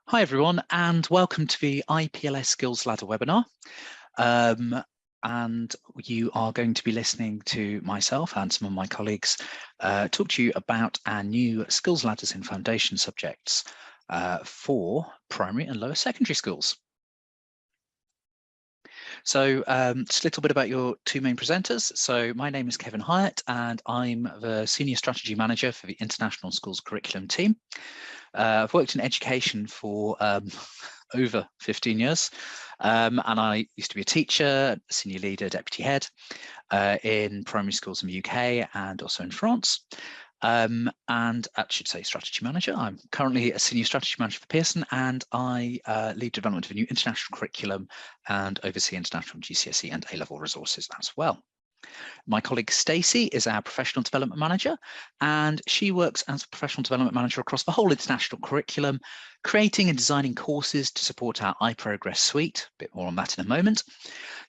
Hi everyone, and welcome to the IPLS Skills Ladder webinar. And you are going to be listening to myself and some of my colleagues talk to you about our new skills ladders in foundation subjects for primary and lower secondary schools. So just a little bit about your two main presenters. So my name is Kevin Hyatt, and I'm the Senior Strategy Manager for the International Schools Curriculum team. I've worked in education for over 15 years, and I used to be a teacher, senior leader, deputy head in primary schools in the UK and also in France. And I should say strategy manager. I'm currently a senior strategy manager for Pearson, and I lead development of a new international curriculum and oversee international GCSE and A-level resources as well. My colleague Stacey is our professional development manager, and she works as a professional development manager across the whole international curriculum, creating and designing courses to support our iProgress suite, a bit more on that in a moment,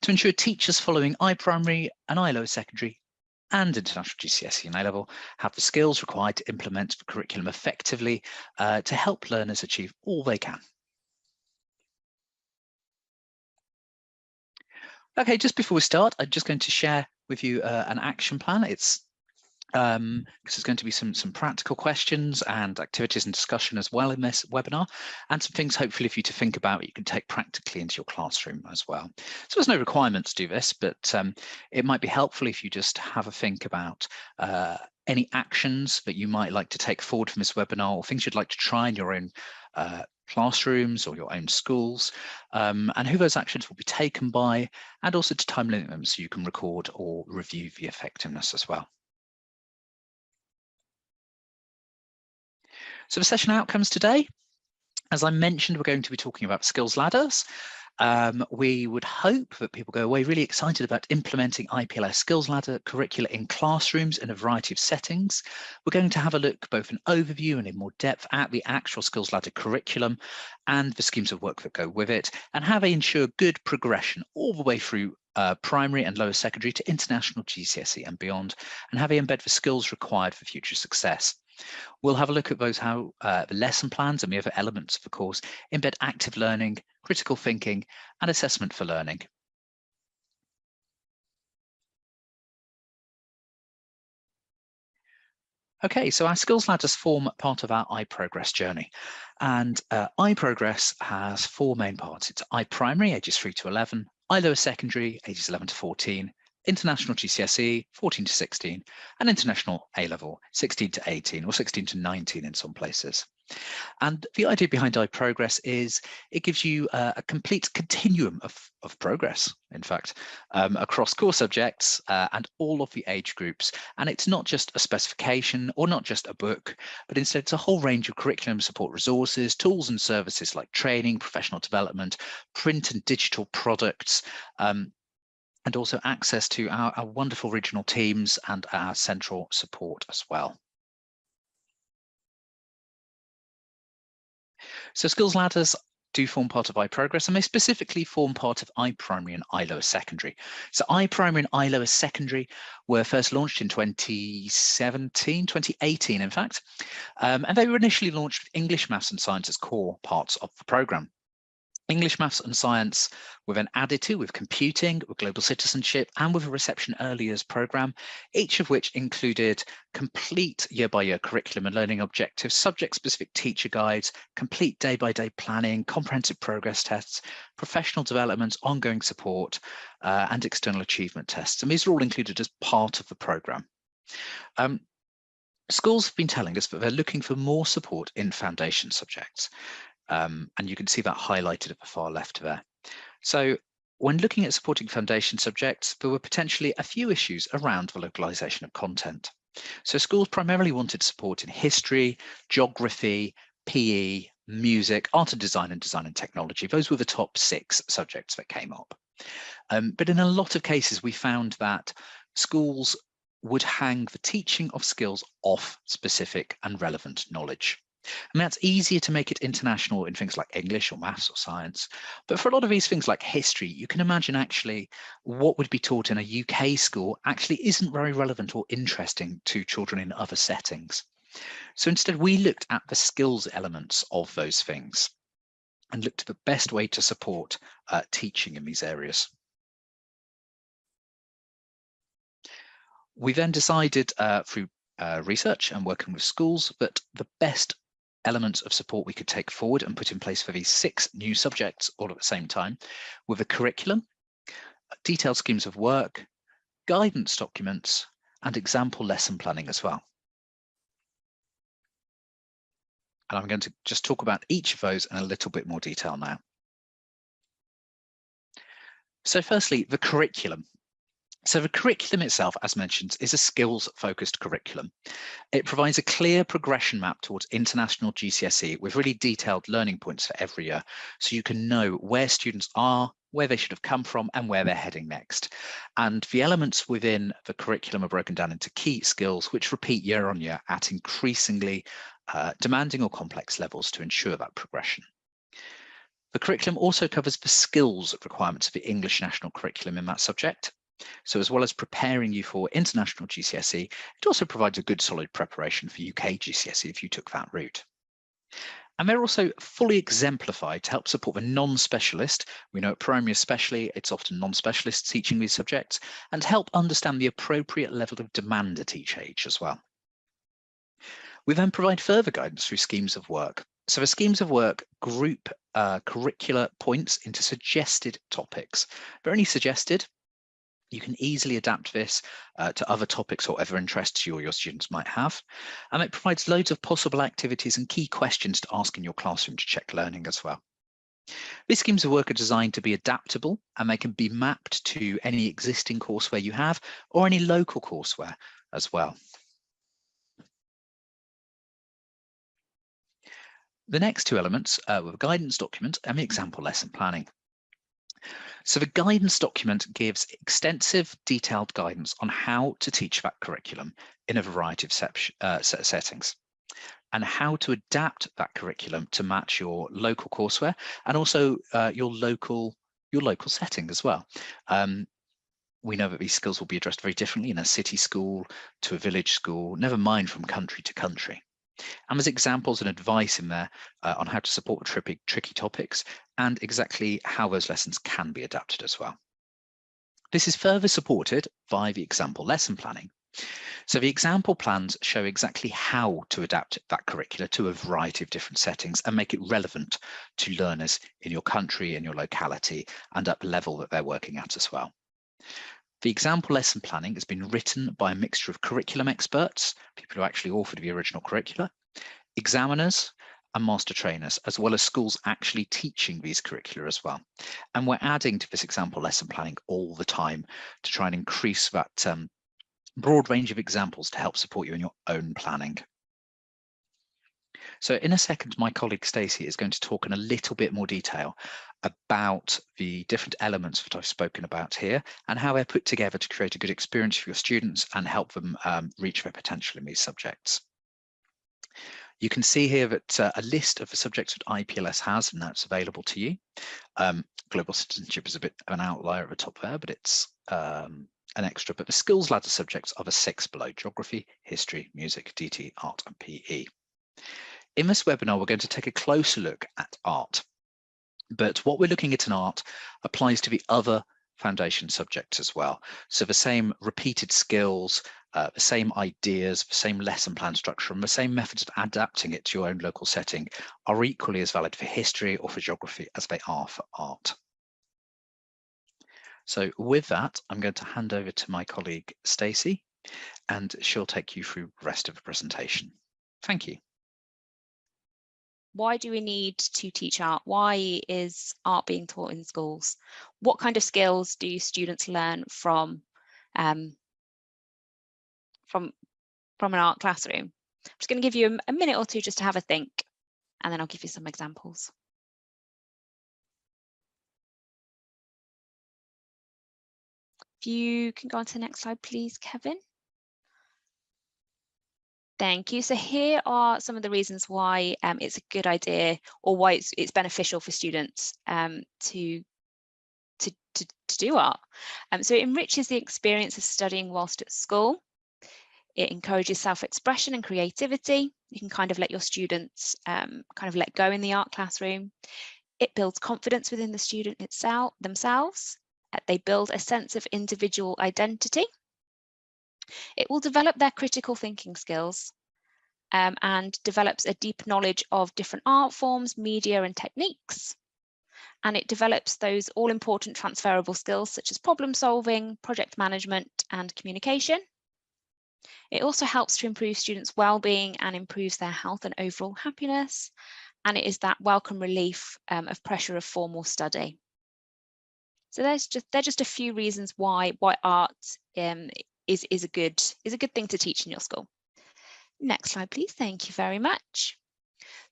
to ensure teachers following iPrimary and iLower secondary and international GCSE and A-level have the skills required to implement the curriculum effectively to help learners achieve all they can. Okay, just before we start, I'm just going to share with you an action plan. It's because there's going to be some practical questions and activities and discussion as well in this webinar, and some things hopefully for you to think about you can take practically into your classroom as well. So there's no requirement to do this, but it might be helpful if you just have a think about any actions that you might like to take forward from this webinar, or things you'd like to try in your own classrooms or your own schools, and who those actions will be taken by, and also to time limit them so you can record or review the effectiveness as well. So the session outcomes today, as I mentioned, we're going to be talking about skills ladders. We would hope that people go away really excited about implementing IPLS skills ladder curricula in classrooms in a variety of settings. We're going to have a look both an overview and in more depth at the actual skills ladder curriculum and the schemes of work that go with it, and how they ensure good progression all the way through primary and lower secondary to international GCSE and beyond, and how they embed the skills required for future success. We'll have a look at both how the lesson plans and the other elements of the course embed active learning, critical thinking, and assessment for learning. Okay, so our skills ladders form part of our iProgress journey. And iProgress has four main parts. It's iPrimary, ages 3 to 11, iLower secondary, ages 11 to 14, international GCSE, 14 to 16, and international A-level, 16 to 18, or 16 to 19 in some places. And the idea behind iProgress is it gives you a complete continuum of progress, in fact, across core subjects and all of the age groups. And it's not just a specification or not just a book, but instead it's a whole range of curriculum support resources, tools and services like training, professional development, print and digital products, and also access to our wonderful regional teams and our central support as well. So skills ladders do form part of iProgress, and they specifically form part of iPrimary and iLower secondary. So iPrimary and iLower secondary were first launched in 2018, in fact, and they were initially launched with English, Maths and Science as core parts of the programme. English, Maths and Science with an added to with computing, with global citizenship, and with a reception early years programme, each of which included complete year-by-year curriculum and learning objectives, subject-specific teacher guides, complete day-by-day planning, comprehensive progress tests, professional development, ongoing support, and external achievement tests. And these are all included as part of the programme. Schools have been telling us that they're looking for more support in foundation subjects. And you can see that highlighted at the far left there. So when looking at supporting foundation subjects, there were potentially a few issues around the localization of content. So schools primarily wanted support in history, geography, PE, music, art and design and technology. Those were the top 6 subjects that came up. But in a lot of cases, we found that schools would hang the teaching of skills off specific and relevant knowledge. I mean, that's easier to make it international in things like English or maths or science. But for a lot of these things like history, you can imagine actually what would be taught in a UK school actually isn't very relevant or interesting to children in other settings. So instead, we looked at the skills elements of those things. and looked at the best way to support teaching in these areas. We then decided through research and working with schools that the best elements of support we could take forward and put in place for these 6 new subjects all at the same time were the curriculum, detailed schemes of work, guidance documents, and example lesson planning as well. And I'm going to just talk about each of those in a little bit more detail now. So firstly, the curriculum. So the curriculum itself, as mentioned, is a skills-focused curriculum. It provides a clear progression map towards international GCSE with really detailed learning points for every year, so you can know where students are, where they should have come from, and where they're heading next. And the elements within the curriculum are broken down into key skills, which repeat year on year at increasingly demanding or complex levels to ensure that progression. The curriculum also covers the skills requirements of the English national curriculum in that subject. So as well as preparing you for international GCSE, it also provides a good solid preparation for UK GCSE if you took that route. And they're also fully exemplified to help support the non-specialist. We know at primary especially, it's often non-specialists teaching these subjects, and to help understand the appropriate level of demand at each age as well. We then provide further guidance through schemes of work. So the schemes of work group curricular points into suggested topics. They're only suggested. You can easily adapt this to other topics or other interests you or your students might have. And it provides loads of possible activities and key questions to ask in your classroom to check learning as well. These schemes of work are designed to be adaptable, and they can be mapped to any existing courseware you have or any local courseware as well. The next 2 elements were the guidance document and the example lesson planning. So the guidance document gives extensive detailed guidance on how to teach that curriculum in a variety of settings, and how to adapt that curriculum to match your local courseware and also your local setting as well. We know that these skills will be addressed very differently in a city school to a village school, never mind from country to country. And there's examples and advice in there on how to support tricky topics and exactly how those lessons can be adapted as well. This is further supported by the example lesson planning. So the example plans show exactly how to adapt that curricula to a variety of different settings and make it relevant to learners in your country, in your locality, and at the level that they're working at as well. The example lesson planning has been written by a mixture of curriculum experts, people who actually authored the original curricula, examiners and master trainers, as well as schools actually teaching these curricula as well. And we're adding to this example lesson planning all the time to try and increase that broad range of examples to help support you in your own planning. So in a second, my colleague Stacey is going to talk in a little bit more detail about the different elements that I've spoken about here and how they're put together to create a good experience for your students and help them reach their potential in these subjects. You can see here that a list of the subjects that IPLS has, and that's available to you. Global citizenship is a bit of an outlier at the top there, but it's an extra. But the skills ladder subjects are the 6 below: geography, history, music, DT, art, and PE. In this webinar, we're going to take a closer look at art. But what we're looking at in art applies to the other foundation subjects as well. So the same repeated skills, the same ideas, the same lesson plan structure, and the same methods of adapting it to your own local setting are equally as valid for history or for geography as they are for art. So with that, I'm going to hand over to my colleague Stacey, and she'll take you through the rest of the presentation. Thank you. Why do we need to teach art? Why is art being taught in schools? What kind of skills do students learn from an art classroom? I'm just going to give you a minute or two just to have a think, and then I'll give you some examples. If you can go on to the next slide, please, Kevin. Thank you. So here are some of the reasons why it's a good idea, or why it's beneficial for students to do art. So it enriches the experience of studying whilst at school. It encourages self-expression and creativity. You can kind of let your students kind of let go in the art classroom. It builds confidence within the student themselves. They build a sense of individual identity. It will develop their critical thinking skills and develops a deep knowledge of different art forms, media and techniques. And it develops those all-important transferable skills such as problem solving, project management and communication. It also helps to improve students' well-being and improves their health and overall happiness. And it is that welcome relief of pressure of formal study. So they're just a few reasons why art is a good thing to teach in your school. Next slide, please. Thank you very much.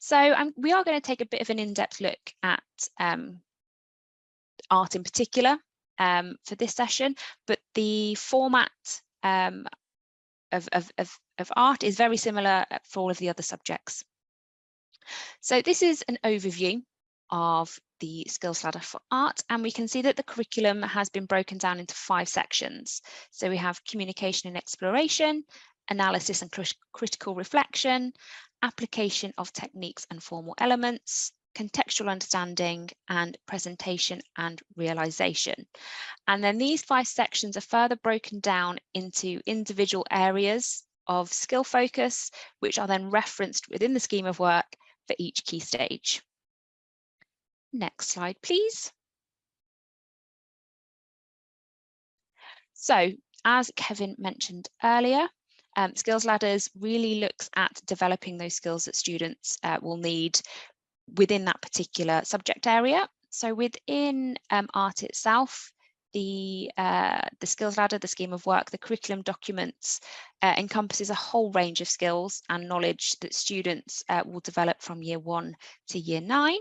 So we are going to take a bit of an in-depth look at art in particular for this session, but the format of art is very similar for all of the other subjects. So this is an overview of the skills ladder for art, and we can see that the curriculum has been broken down into 5 sections. So we have communication and exploration, analysis and critical reflection, application of techniques and formal elements, contextual understanding, and presentation and realization. And then these 5 sections are further broken down into individual areas of skill focus, which are then referenced within the scheme of work for each key stage. Next slide, please. So, as Kevin mentioned earlier, Skills Ladders really looks at developing those skills that students will need within that particular subject area. So within art itself, the skills ladder, the scheme of work, the curriculum documents encompasses a whole range of skills and knowledge that students will develop from year 1 to year 9.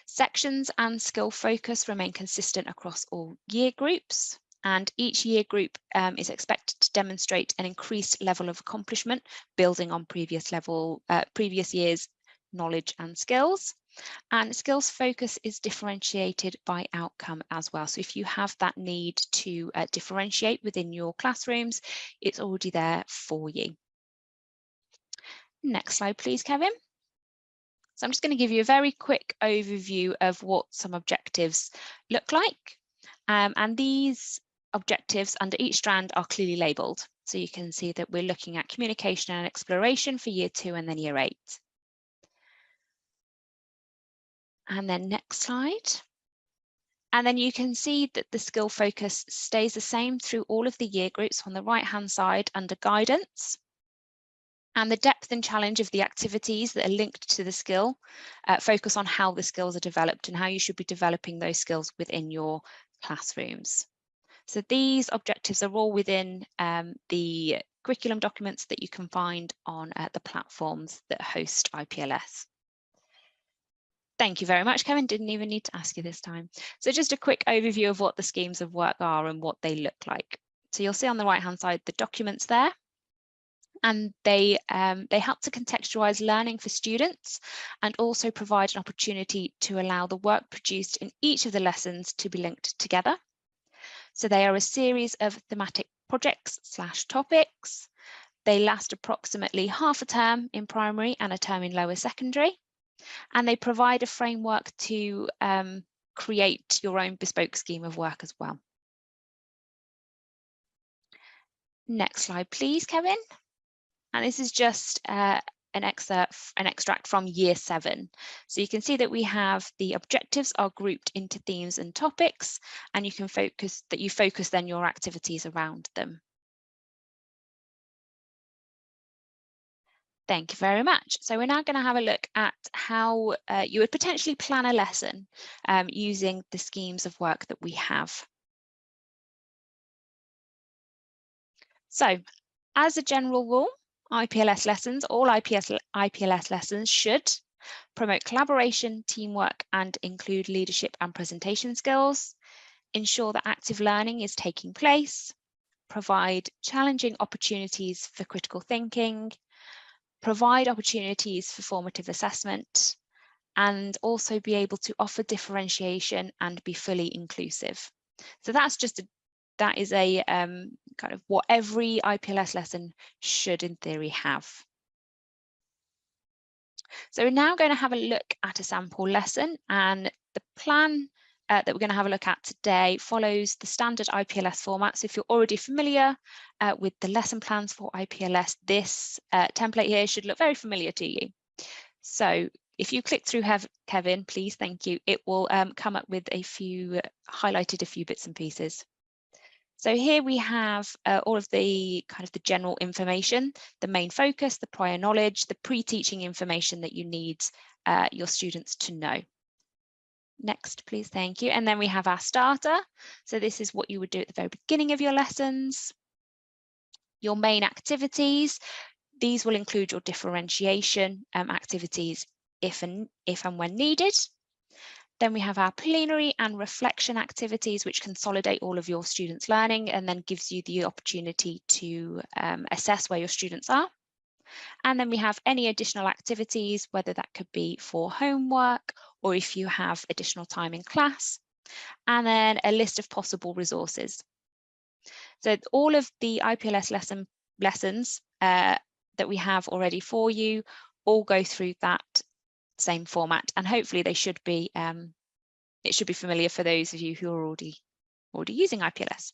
Sections and skill focus remain consistent across all year groups, and each year group is expected to demonstrate an increased level of accomplishment, building on previous years' knowledge and skills. And skills focus is differentiated by outcome as well. So if you have that need to differentiate within your classrooms, it's already there for you. Next slide, please, Kevin. So I'm just going to give you a very quick overview of what some objectives look like. And these objectives under each strand are clearly labelled. So you can see that we're looking at communication and exploration for year 2 and then year 8. And then next slide. And then you can see that the skill focus stays the same through all of the year groups on the right-hand side under guidance. And the depth and challenge of the activities that are linked to the skill focus on how the skills are developed and how you should be developing those skills within your classrooms. So these objectives are all within the curriculum documents that you can find on the platforms that host IPLS. Thank you very much, Kevin. Didn't even need to ask you this time. So just a quick overview of what the schemes of work are and what they look like. So you'll see on the right-hand side the documents there. And they help to contextualize learning for students and also provide an opportunity to allow the work produced in each of the lessons to be linked together. So they are a series of thematic projects/topics. They last approximately half a term in primary and a term in lower secondary. And they provide a framework to create your own bespoke scheme of work as well. Next slide, please, Kevin. And this is just an extract from year 7. So you can see that we have the objectives are grouped into themes and topics, and you can focus then your activities around them. Thank you very much. So we're now going to have a look at how you would potentially plan a lesson using the schemes of work that we have. So as a general rule, all IPLS lessons should promote collaboration, teamwork, and include leadership and presentation skills, ensure that active learning is taking place, provide challenging opportunities for critical thinking, provide opportunities for formative assessment, and also be able to offer differentiation and be fully inclusive. So that is a kind of what every IPLS lesson should in theory have. So we're now going to have a look at a sample lesson, and the plan that we're going to have a look at today follows the standard IPLS format. So if you're already familiar with the lesson plans for IPLS, this template here should look very familiar to you. So if you click through Kevin, please, thank you, it will come up with highlighted a few bits and pieces. So here we have all of the the general information, the main focus, the prior knowledge, the pre-teaching information that you need your students to know. Next, please, thank you. And then we have our starter. So this is what you would do at the very beginning of your lessons. Your main activities, these will include your differentiation activities if and when needed. Then we have our plenary and reflection activities, which consolidate all of your students' learning and then gives you the opportunity to assess where your students are. And then we have any additional activities, whether that could be for homework or if you have additional time in class. And then a list of possible resources. So all of the IPLS lessons that we have already for you all go through that same format, and hopefully they should be it should be familiar for those of you who are already using IPLS.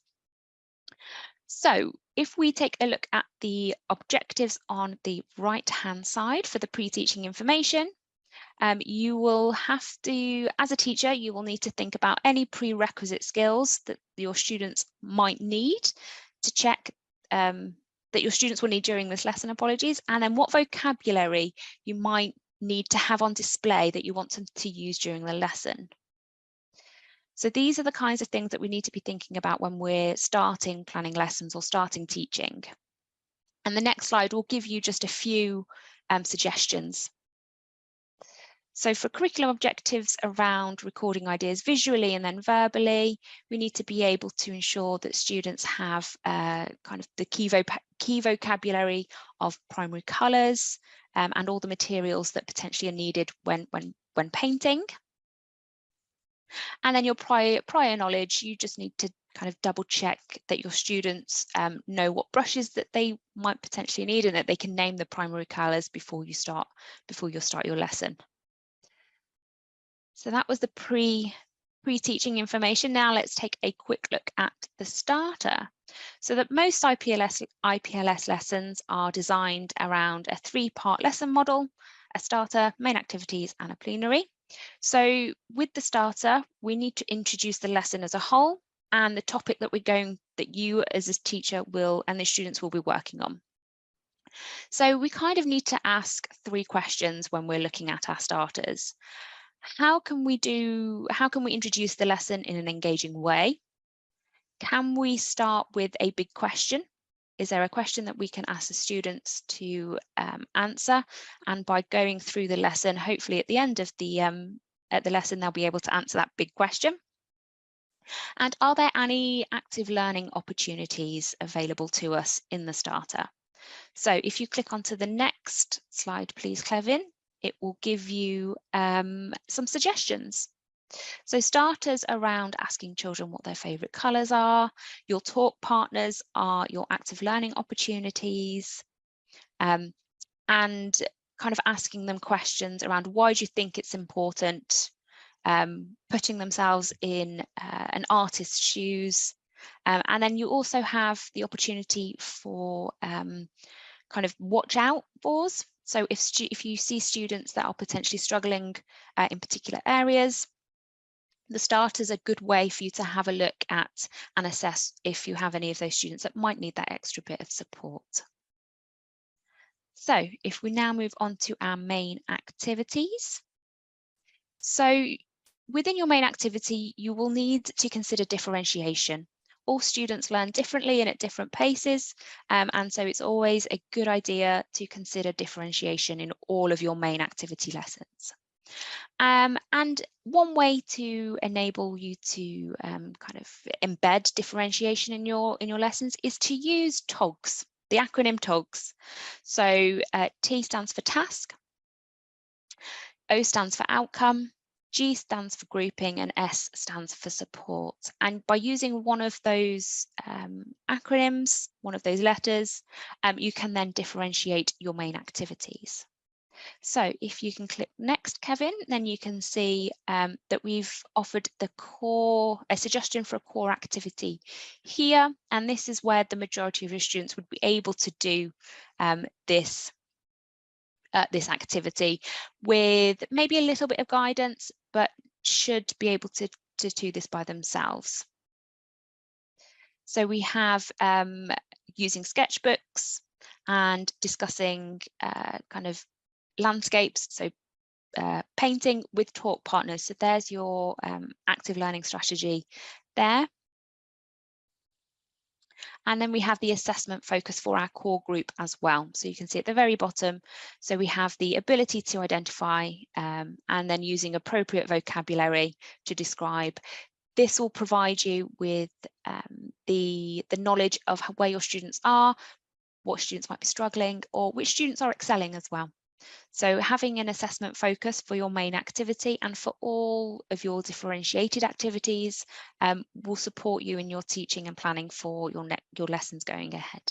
So if we take a look at the objectives on the right-hand side for the pre-teaching information, you will have to, as a teacher, you will need to think about any prerequisite skills that your students might need to check that your students will need during this lesson, apologies, and then what vocabulary you might need to have on display that you want them to use during the lesson. So these are the kinds of things that we need to be thinking about when we're starting planning lessons or starting teaching. And the next slide will give you just a few suggestions. So for curriculum objectives around recording ideas visually and then verbally, we need to be able to ensure that students have the key vocabulary of primary colours and all the materials that potentially are needed when painting. And then your prior knowledge, you just need to kind of double check that your students know what brushes that they might potentially need and that they can name the primary colours before you start your lesson. So that was the pre-teaching information. Now let's take a quick look at the starter. So that most IPLS lessons are designed around a 3-part lesson model, a starter, main activities, and a plenary. So with the starter, we need to introduce the lesson as a whole and the topic that you as a teacher and the students will be working on. So we kind of need to ask 3 questions when we're looking at our starters. How can we introduce the lesson in an engaging way? Can we start with a big question? Is there a question that we can ask the students to answer? And by going through the lesson, hopefully at the end of the lesson, they'll be able to answer that big question. And are there any active learning opportunities available to us in the starter? So if you click onto the next slide, please, Kevin, it will give you some suggestions. So starters around asking children what their favourite colours are. Your talk partners are your active learning opportunities, and kind of asking them questions around why do you think it's important, putting themselves in an artist's shoes. And then you also have the opportunity for kind of watch out fors. So if you see students that are potentially struggling in particular areas, the starter is a good way for you to have a look at and assess if you have any of those students that might need that extra bit of support. So if we now move on to our main activities. So within your main activity, you will need to consider differentiation. All students learn differently and at different paces, and so it's always a good idea to consider differentiation in all of your main activity lessons. And one way to enable you to kind of embed differentiation in your lessons is to use TOGS, the acronym TOGS. So T stands for task, O stands for outcome, G stands for grouping, and S stands for support. And by using one of those acronyms, one of those letters, you can then differentiate your main activities. So if you can click next, Kevin, then you can see that we've offered a suggestion for a core activity here. And this is where the majority of your students would be able to do this activity with maybe a little bit of guidance, but should be able to do this by themselves. So we have using sketchbooks and discussing kind of landscapes, so painting with talk partners. So there's your active learning strategy there. And then we have the assessment focus for our core group as well. So you can see at the very bottom, so we have the ability to identify and then using appropriate vocabulary to describe. This will provide you with the knowledge of where your students are, what students might be struggling, or which students are excelling as well. So having an assessment focus for your main activity and for all of your differentiated activities will support you in your teaching and planning for your lessons going ahead.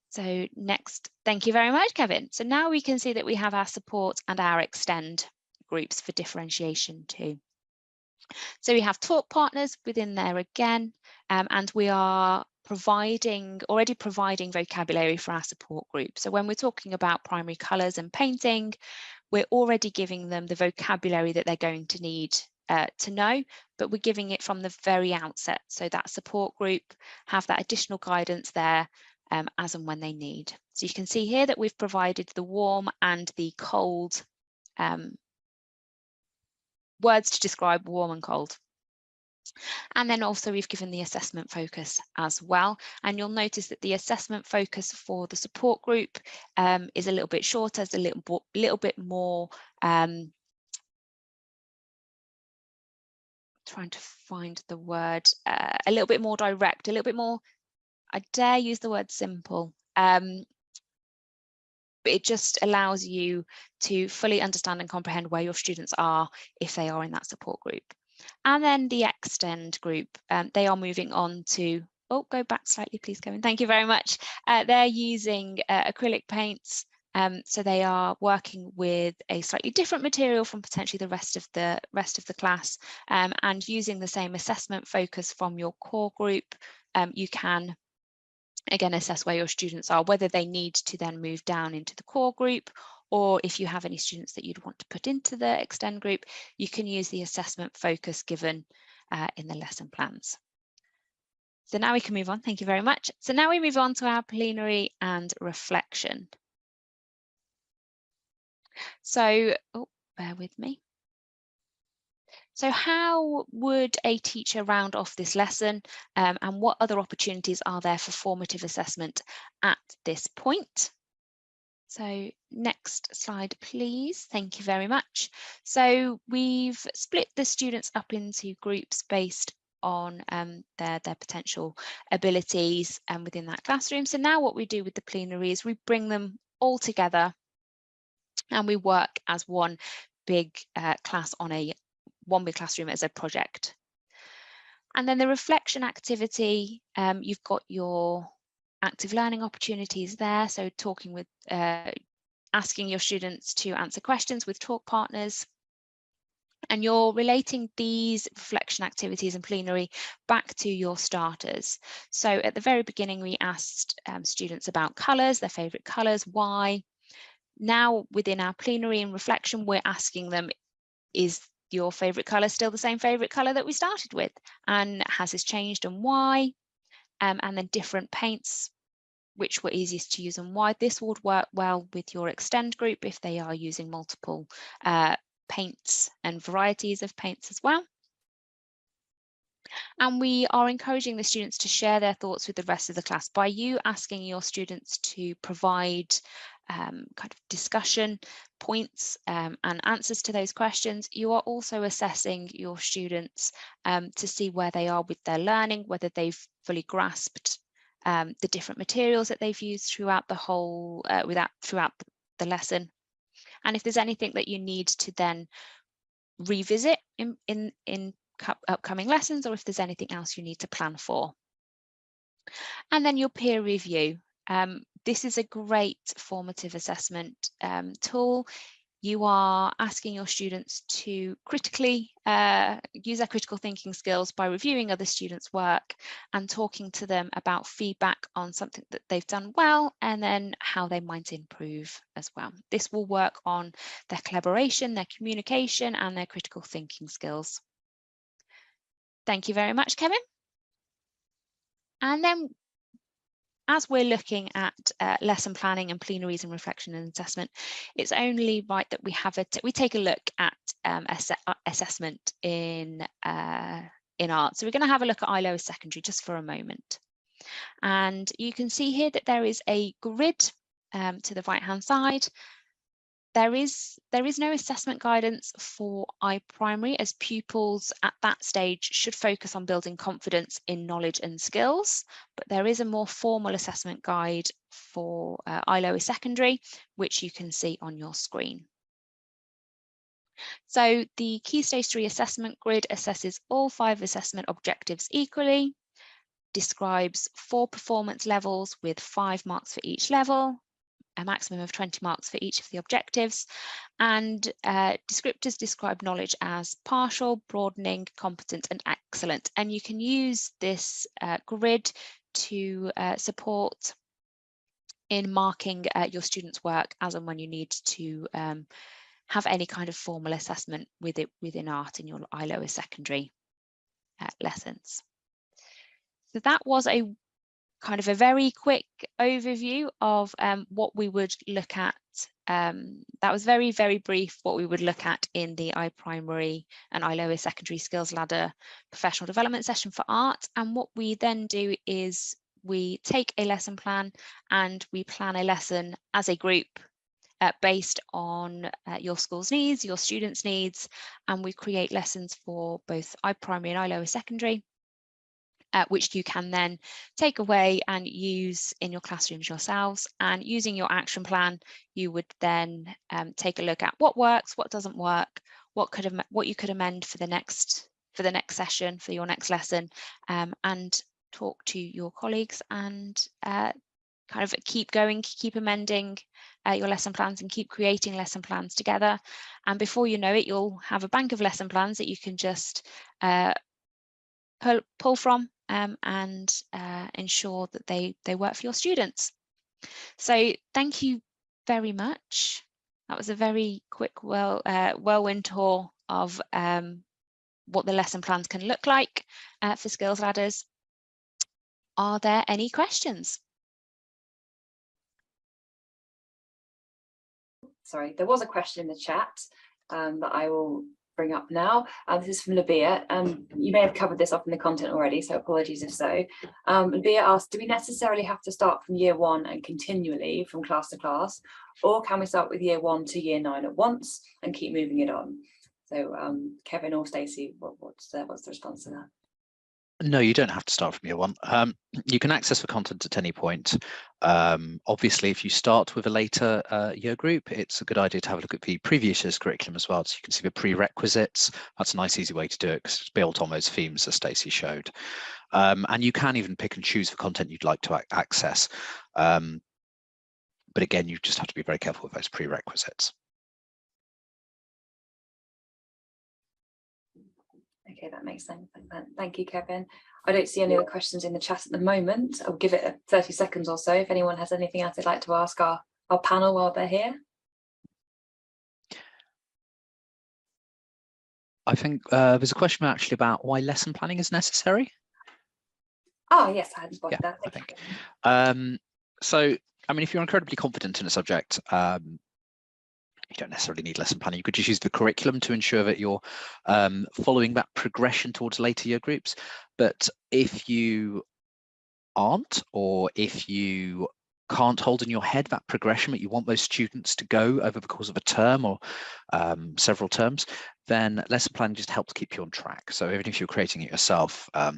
So next, thank you very much, Kevin. So now we can see that we have our support and our extend groups for differentiation too. So we have talk partners within there again, and we are already providing vocabulary for our support group. So when we're talking about primary colours and painting, we're already giving them the vocabulary that they're going to need to know, but we're giving it from the very outset. So that support group have that additional guidance there as and when they need. So you can see here that we've provided the warm and the cold words to describe warm and cold. And then also we've given the assessment focus as well. And you'll notice that the assessment focus for the support group is a little bit shorter, it's a little bit more, trying to find the word, a little bit more direct, a little bit more, I dare use the word simple. But it just allows you to fully understand and comprehend where your students are if they are in that support group. And then the extend group, they are moving on to, oh, go back slightly, please, Kevin. Thank you very much. They're using acrylic paints. So they are working with a slightly different material from potentially the rest of the class, and using the same assessment focus from your core group. You can again assess where your students are, whether they need to then move down into the core group, or if you have any students that you'd want to put into the extend group, you can use the assessment focus given in the lesson plans. So now we can move on. Thank you very much. So now we move on to our plenary and reflection. So, oh, bear with me. So how would a teacher round off this lesson, and what other opportunities are there for formative assessment at this point? So next slide, please. Thank you very much. So we've split the students up into groups based on their potential abilities within that classroom. So now what we do with the plenary is we bring them all together and we work as one big class on one big classroom as a project. And then the reflection activity, you've got your active learning opportunities there. So talking with, asking your students to answer questions with talk partners. And you're relating these reflection activities and plenary back to your starters. So at the very beginning, we asked students about colours, their favourite colours, why. Now within our plenary and reflection, we're asking them, is your favourite colour still the same favourite colour that we started with? And has this changed and why? And then different paints, which were easiest to use and why. This would work well with your extend group if they are using multiple paints and varieties of paints as well. And we are encouraging the students to share their thoughts with the rest of the class by you asking your students to provide kind of discussion points and answers to those questions. You are also assessing your students to see where they are with their learning, whether they've fully grasped the different materials that they've used throughout the whole, throughout the lesson. And if there's anything that you need to then revisit in upcoming lessons, or if there's anything else you need to plan for. And then your peer review. this is a great formative assessment tool. You are asking your students to critically use their critical thinking skills by reviewing other students' work and talking to them about feedback on something that they've done well and then how they might improve as well. This will work on their collaboration, their communication, and their critical thinking skills. Thank you very much, Kevin. And then, as we're looking at lesson planning and plenaries and reflection and assessment, it's only right that we take a look at assessment in art. So we're going to have a look at iLower Secondary just for a moment. And you can see here that there is a grid to the right-hand side. There is no assessment guidance for iPrimary, as pupils at that stage should focus on building confidence in knowledge and skills, but there is a more formal assessment guide for iLower Secondary, which you can see on your screen. So the Key Stage 3 assessment grid assesses all 5 assessment objectives equally, describes 4 performance levels with 5 marks for each level, a maximum of 20 marks for each of the objectives, and descriptors describe knowledge as partial, broadening, competent, and excellent. And you can use this grid to support in marking your students' work as and when you need to have any kind of formal assessment within art in your iLower Secondary lessons. So that was a kind of a very quick overview of what we would look at. That was very, very brief what we would look at in the iPrimary and iLower Secondary Skills Ladder professional development session for art. And what we then do is we take a lesson plan and we plan a lesson as a group based on your school's needs, your students' needs, and we create lessons for both iPrimary and iLower Secondary, which you can then take away and use in your classrooms yourselves. And using your action plan, you would then take a look at what works, what doesn't work, what you could amend for the next session, for your next lesson, and talk to your colleagues and kind of keep going, keep amending your lesson plans and keep creating lesson plans together. And before you know it, you'll have a bank of lesson plans that you can just pull from and ensure that they work for your students. So thank you very much. That was a very quick whirlwind tour of what the lesson plans can look like for skills ladders. Are there any questions? Sorry, there was a question in the chat that I will bring up now. This is from Labia. You may have covered this off in the content already, so apologies if so. Labia asked, do we necessarily have to start from year 1 and continually from class to class, or can we start with year 1 to year 9 at once and keep moving it on? So Kevin or Stacey, what's the response to that? No, you don't have to start from year 1. You can access the content at any point. Obviously, if you start with a later year group, it's a good idea to have a look at the previous year's curriculum as well. So you can see the prerequisites. That's a nice, easy way to do it because it's built on those themes as Stacey showed. And you can even pick and choose the content you'd like to access. But again, you just have to be very careful with those prerequisites. Okay, that makes sense. Thank you, Kevin. I don't see any other questions in the chat at the moment. I'll give it 30 seconds or so if anyone has anything else they'd like to ask our panel while they're here. I think there's a question actually about why lesson planning is necessary. Oh, yes, I hadn't spotted that. I think. So, I mean, if you're incredibly confident in a subject, you don't necessarily need lesson planning. You could just use the curriculum to ensure that you're following that progression towards later year groups. But if you aren't, or if you can't hold in your head that progression that you want those students to go over the course of a term or several terms, then lesson planning just helps keep you on track. So even if you're creating it yourself, like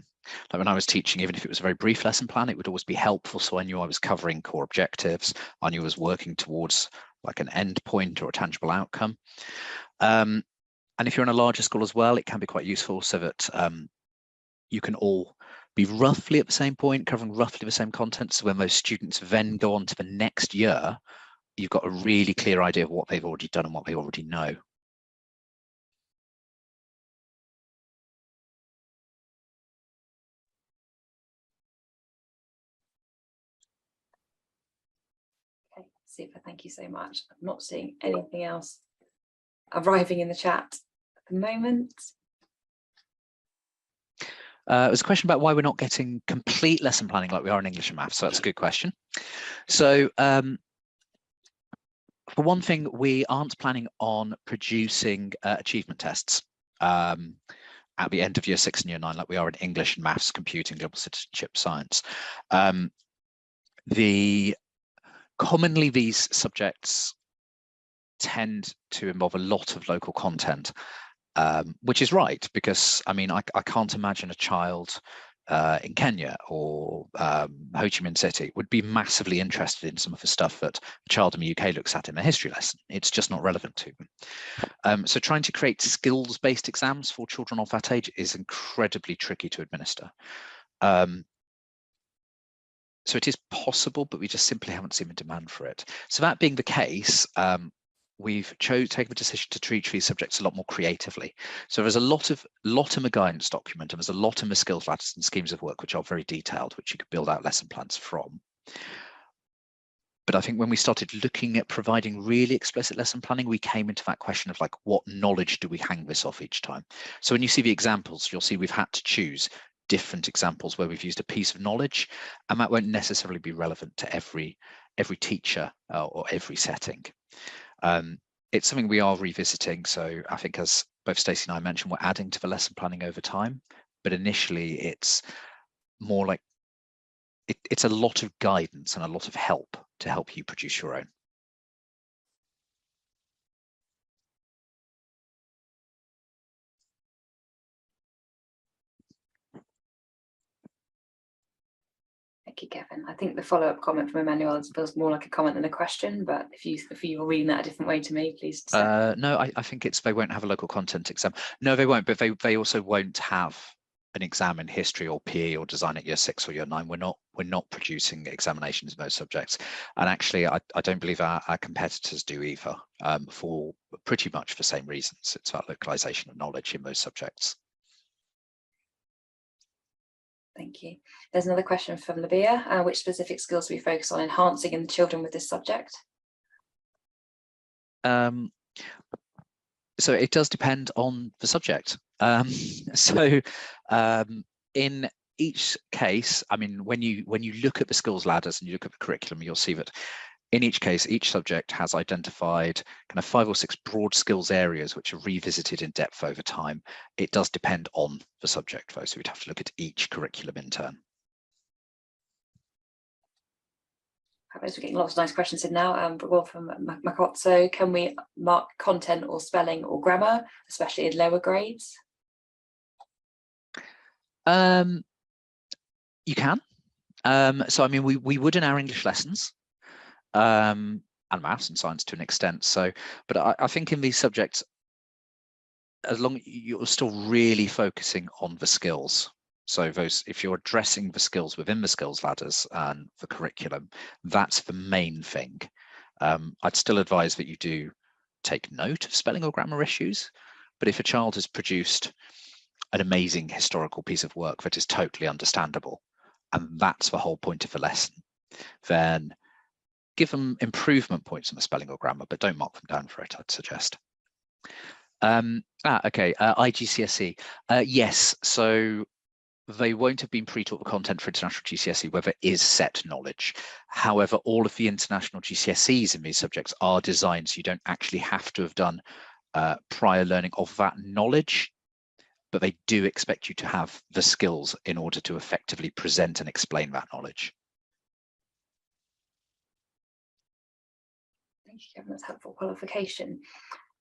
when I was teaching, even if it was a very brief lesson plan, it would always be helpful. So I knew I was covering core objectives. I knew I was working towards like an end point or a tangible outcome. And if you're in a larger school as well, it can be quite useful so that you can all be roughly at the same point, covering roughly the same content. So when those students then go on to the next year, you've got a really clear idea of what they've already done and what they already know. Okay, super, thank you so much. I'm not seeing anything else arriving in the chat at the moment. There's a question about why we're not getting complete lesson planning like we are in English and maths. So that's a good question. So for one thing, we aren't planning on producing achievement tests at the end of year 6 and year 9 like we are in English and maths, computing, global citizenship, science. Commonly these subjects tend to involve a lot of local content, which is right, because I mean I can't imagine a child in Kenya or Ho Chi Minh City would be massively interested in some of the stuff that a child in the UK looks at in a history lesson. It's just not relevant to them. So trying to create skills-based exams for children of that age is incredibly tricky to administer. So it is possible, but we just simply haven't seen the demand for it. So that being the case, we've taken the decision to treat these subjects a lot more creatively. So there's a lot in the guidance document, and there's a lot in the skills ladders and schemes of work, which are very detailed, which you could build out lesson plans from. But I think when we started looking at providing really explicit lesson planning, we came into that question of like, what knowledge do we hang this off each time? So when you see the examples, you'll see we've had to choose different examples where we've used a piece of knowledge, and that won't necessarily be relevant to every teacher or every setting. It's something we are revisiting. So I think, as both Stacey and I mentioned, we're adding to the lesson planning over time, but initially it's more like it's a lot of guidance and a lot of help to help you produce your own. Thank you, Kevin. I think the follow-up comment from Emmanuel feels more like a comment than a question, but if you're reading that a different way to me, please. No, I think it's they won't have a local content exam. No, they won't, but they also won't have an exam in history or PE or design at year 6 or year 9. We're not producing examinations in those subjects, and actually I don't believe our competitors do either, for pretty much the same reasons. It's about localization of knowledge in those subjects. Thank you. There's another question from Labia. Which specific skills do we focus on enhancing in the children with this subject? So it does depend on the subject. In each case, I mean, when you look at the skills ladders and you look at the curriculum, you'll see that in each case, each subject has identified kind of 5 or 6 broad skills areas which are revisited in depth over time. It does depend on the subject, though, so we'd have to look at each curriculum in turn. We're getting lots of nice questions in now. One from Makotso: can we mark content or spelling or grammar, especially in lower grades? You can. So I mean, we would in our English lessons, and maths and science to an extent. So, but I think in these subjects, as long as you're still really focusing on the skills. So if you're addressing the skills within the skills ladders and the curriculum, that's the main thing. I'd still advise that you do take note of spelling or grammar issues, but if a child has produced an amazing historical piece of work that is totally understandable, and that's the whole point of the lesson, then give them improvement points on the spelling or grammar, but don't mark them down for it, I'd suggest. Okay, IGCSE. Yes, so they won't have been pre-taught the content for international GCSE where there is set knowledge. However, all of the international GCSEs in these subjects are designed so you don't actually have to have done prior learning of that knowledge, but they do expect you to have the skills in order to effectively present and explain that knowledge. Thank you, Kevin. That's helpful qualification.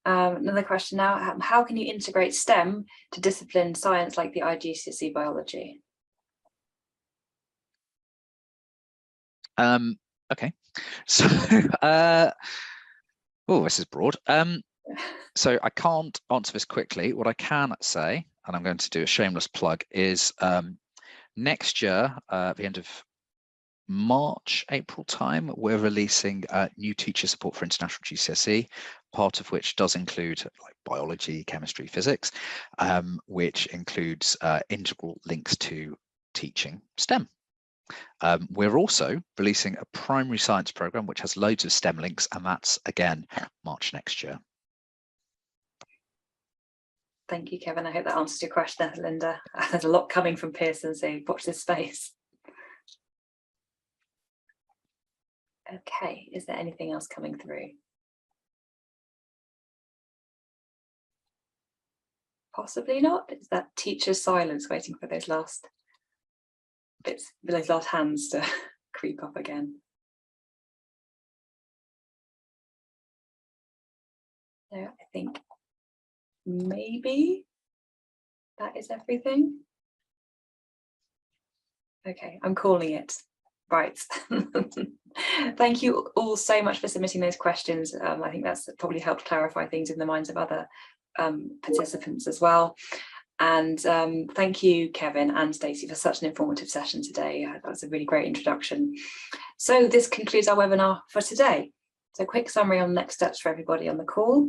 Another question now: how can you integrate STEM to discipline science like the IGCSE biology? Okay, so oh, this is broad. So I can't answer this quickly. What I can say, and I'm going to do a shameless plug, is Next year, at the end of March, April time, we're releasing new teacher support for international GCSE, part of which does include like biology, chemistry, physics, which includes integral links to teaching STEM. We're also releasing a primary science program which has loads of STEM links, and that's again March next year. Thank you, Kevin. I hope that answers your question, Linda. There's a lot coming from Pearson, so watch this space. Okay, is there anything else coming through? Possibly not. Is that teacher's silence waiting for those last bits, those last hands to creep up again? No, I think maybe that is everything. Okay, I'm calling it. Right. Thank you all so much for submitting those questions. I think that's probably helped clarify things in the minds of other participants as well. And thank you, Kevin and Stacey, for such an informative session today. That was a really great introduction. So this concludes our webinar for today. So quick summary on next steps for everybody on the call.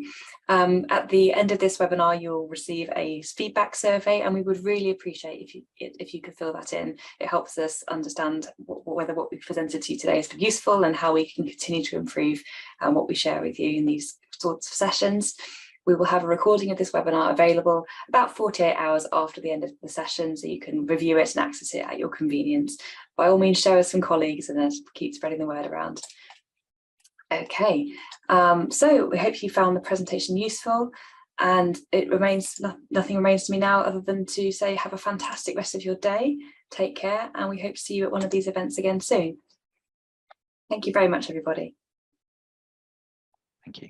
At the end of this webinar, you'll receive a feedback survey, and we would really appreciate if you could fill that in. It helps us understand whether what we've presented to you today has been useful and how we can continue to improve what we share with you in these sorts of sessions. We will have a recording of this webinar available about 48 hours after the end of the session, so you can review it and access it at your convenience. By all means, share with some colleagues and keep spreading the word around. Okay, so we hope you found the presentation useful, and nothing remains to me now other than to say have a fantastic rest of your day, take care, and we hope to see you at one of these events again soon. Thank you very much, everybody. Thank you.